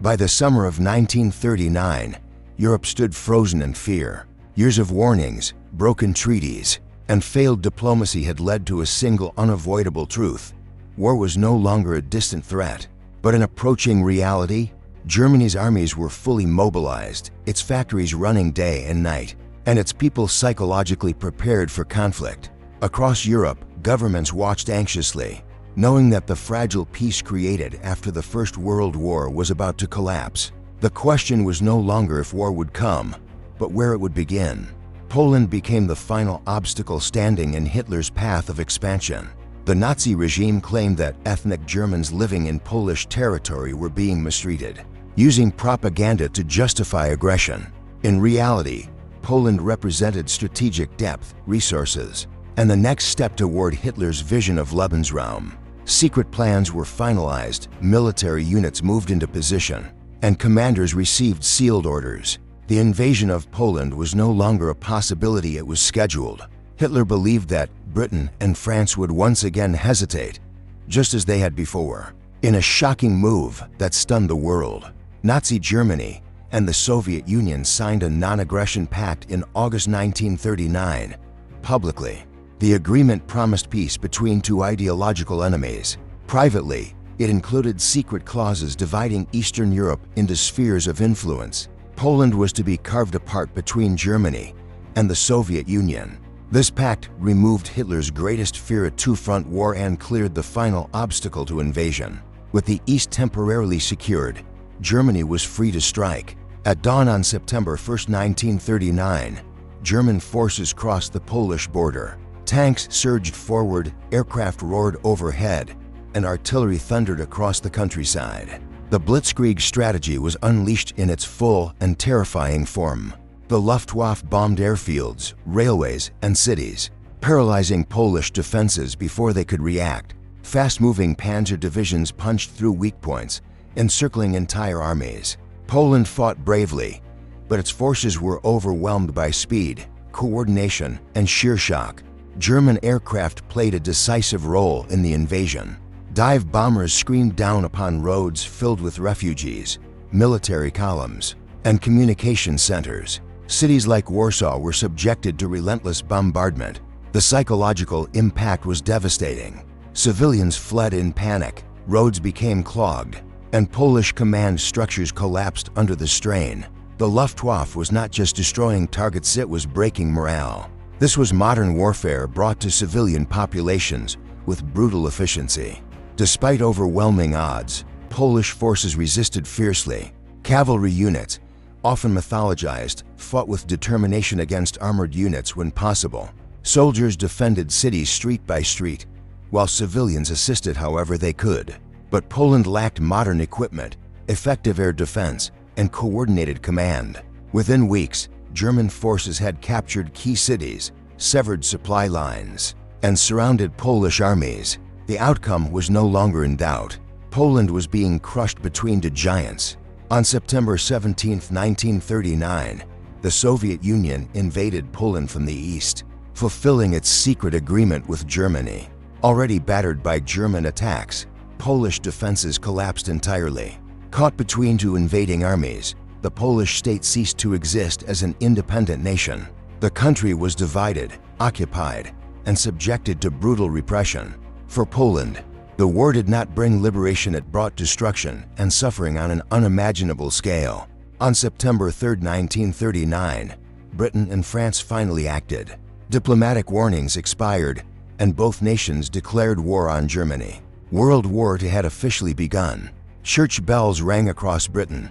By the summer of 1939, Europe stood frozen in fear. Years of warnings, broken treaties, and failed diplomacy had led to a single unavoidable truth. War was no longer a distant threat, but an approaching reality. Germany's armies were fully mobilized, its factories running day and night, and its people psychologically prepared for conflict. Across Europe, governments watched anxiously, knowing that the fragile peace created after the First World War was about to collapse. The question was no longer if war would come, but where it would begin. Poland became the final obstacle standing in Hitler's path of expansion. The Nazi regime claimed that ethnic Germans living in Polish territory were being mistreated, using propaganda to justify aggression. In reality, Poland represented strategic depth, resources, and the next step toward Hitler's vision of Lebensraum. Secret plans were finalized, military units moved into position, and commanders received sealed orders. The invasion of Poland was no longer a possibility, it was scheduled. Hitler believed that Britain and France would once again hesitate, just as they had before. In a shocking move that stunned the world, Nazi Germany and the Soviet Union signed a non-aggression pact in August 1939. Publicly, the agreement promised peace between two ideological enemies. Privately, it included secret clauses dividing Eastern Europe into spheres of influence. Poland was to be carved apart between Germany and the Soviet Union. This pact removed Hitler's greatest fear, a two-front war, and cleared the final obstacle to invasion. With the East temporarily secured, Germany was free to strike. At dawn on September 1, 1939, German forces crossed the Polish border. Tanks surged forward, aircraft roared overhead, and artillery thundered across the countryside. The Blitzkrieg strategy was unleashed in its full and terrifying form. The Luftwaffe bombed airfields, railways, and cities, paralyzing Polish defenses before they could react. Fast-moving panzer divisions punched through weak points, encircling entire armies. Poland fought bravely, but its forces were overwhelmed by speed, coordination, and sheer shock. German aircraft played a decisive role in the invasion. Dive bombers screamed down upon roads filled with refugees, military columns, and communication centers. Cities like Warsaw were subjected to relentless bombardment. The psychological impact was devastating. Civilians fled in panic, roads became clogged, and Polish command structures collapsed under the strain. The Luftwaffe was not just destroying targets, it was breaking morale. This was modern warfare brought to civilian populations with brutal efficiency. Despite overwhelming odds, Polish forces resisted fiercely. Cavalry units, often mythologized, fought with determination against armored units when possible. Soldiers defended cities street by street, while civilians assisted however they could. But Poland lacked modern equipment, effective air defense, and coordinated command. Within weeks, German forces had captured key cities, severed supply lines, and surrounded Polish armies. The outcome was no longer in doubt. Poland was being crushed between two giants. On September 17, 1939, the Soviet Union invaded Poland from the east, fulfilling its secret agreement with Germany. Already battered by German attacks, Polish defenses collapsed entirely. Caught between two invading armies, the Polish state ceased to exist as an independent nation. The country was divided, occupied, and subjected to brutal repression. For Poland, the war did not bring liberation, it brought destruction and suffering on an unimaginable scale. On September 3, 1939, Britain and France finally acted. Diplomatic warnings expired, and both nations declared war on Germany. World War II had officially begun. Church bells rang across Britain,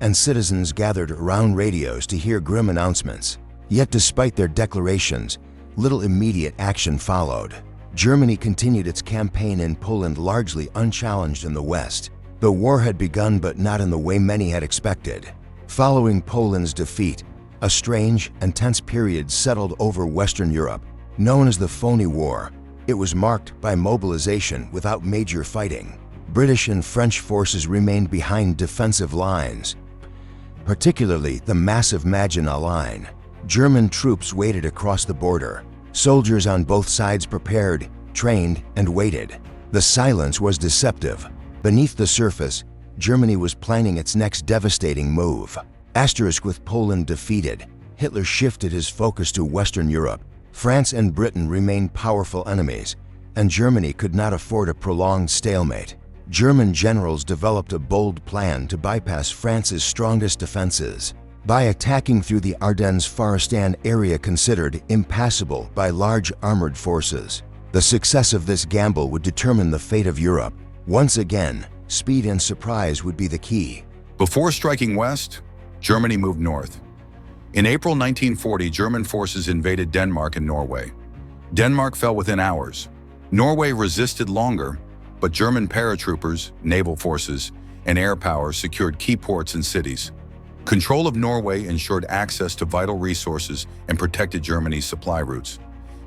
and citizens gathered around radios to hear grim announcements. Yet despite their declarations, little immediate action followed. Germany continued its campaign in Poland largely unchallenged in the West. The war had begun, but not in the way many had expected. Following Poland's defeat, a strange and tense period settled over Western Europe. Known as the Phony War, it was marked by mobilization without major fighting. British and French forces remained behind defensive lines, particularly the massive Maginot Line. German troops waited across the border. Soldiers on both sides prepared, trained, and waited. The silence was deceptive. Beneath the surface, Germany was planning its next devastating move. With Poland defeated, Hitler shifted his focus to Western Europe. France and Britain remained powerful enemies, and Germany could not afford a prolonged stalemate. German generals developed a bold plan to bypass France's strongest defenses by attacking through the Ardennes Forestan area considered impassable by large armored forces. The success of this gamble would determine the fate of Europe. Once again, speed and surprise would be the key. Before striking west, Germany moved north. In April 1940, German forces invaded Denmark and Norway. Denmark fell within hours. Norway resisted longer, but German paratroopers, naval forces, and air power secured key ports and cities. Control of Norway ensured access to vital resources and protected Germany's supply routes.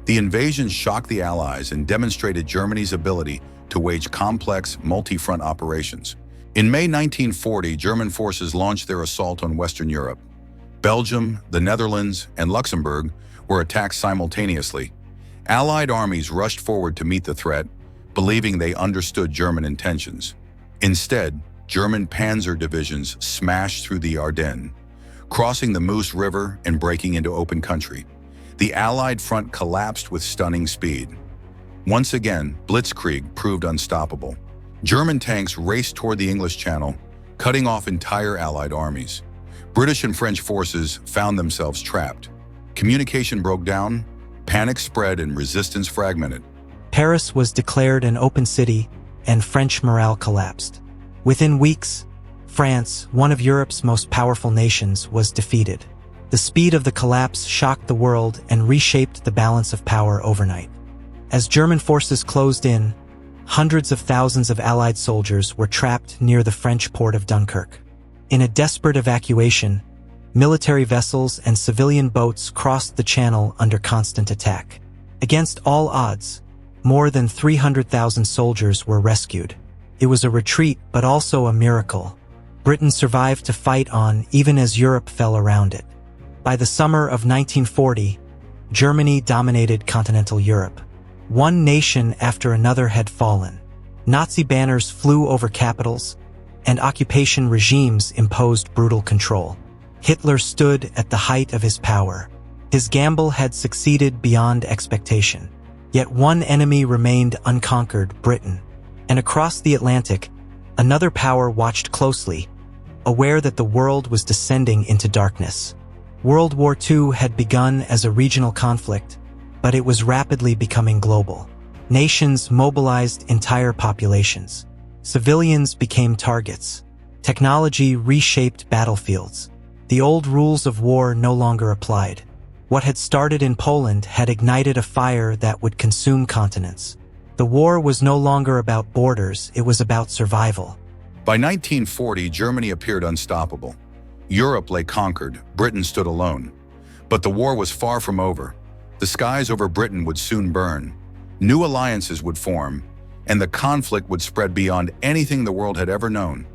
The invasion shocked the Allies and demonstrated Germany's ability to wage complex, multi-front operations. In May 1940, German forces launched their assault on Western Europe. Belgium, the Netherlands, and Luxembourg were attacked simultaneously. Allied armies rushed forward to meet the threat, believing they understood German intentions. Instead, German panzer divisions smashed through the Ardennes, crossing the Meuse River and breaking into open country. The Allied front collapsed with stunning speed. Once again, Blitzkrieg proved unstoppable. German tanks raced toward the English Channel, cutting off entire Allied armies. British and French forces found themselves trapped. Communication broke down, panic spread, and resistance fragmented. Paris was declared an open city, and French morale collapsed. Within weeks, France, one of Europe's most powerful nations, was defeated. The speed of the collapse shocked the world and reshaped the balance of power overnight. As German forces closed in, hundreds of thousands of Allied soldiers were trapped near the French port of Dunkirk. In a desperate evacuation, military vessels and civilian boats crossed the channel under constant attack. Against all odds, more than 300,000 soldiers were rescued. It was a retreat, but also a miracle. Britain survived to fight on even as Europe fell around it. By the summer of 1940, Germany dominated continental Europe. One nation after another had fallen. Nazi banners flew over capitals, and occupation regimes imposed brutal control. Hitler stood at the height of his power. His gamble had succeeded beyond expectation. Yet one enemy remained unconquered: Britain. And across the Atlantic, another power watched closely, aware that the world was descending into darkness. World War II had begun as a regional conflict, but it was rapidly becoming global. Nations mobilized entire populations. Civilians became targets. Technology reshaped battlefields. The old rules of war no longer applied. What had started in Poland had ignited a fire that would consume continents. The war was no longer about borders, it was about survival. By 1940, Germany appeared unstoppable. Europe lay conquered, Britain stood alone. But the war was far from over. The skies over Britain would soon burn. New alliances would form, and the conflict would spread beyond anything the world had ever known.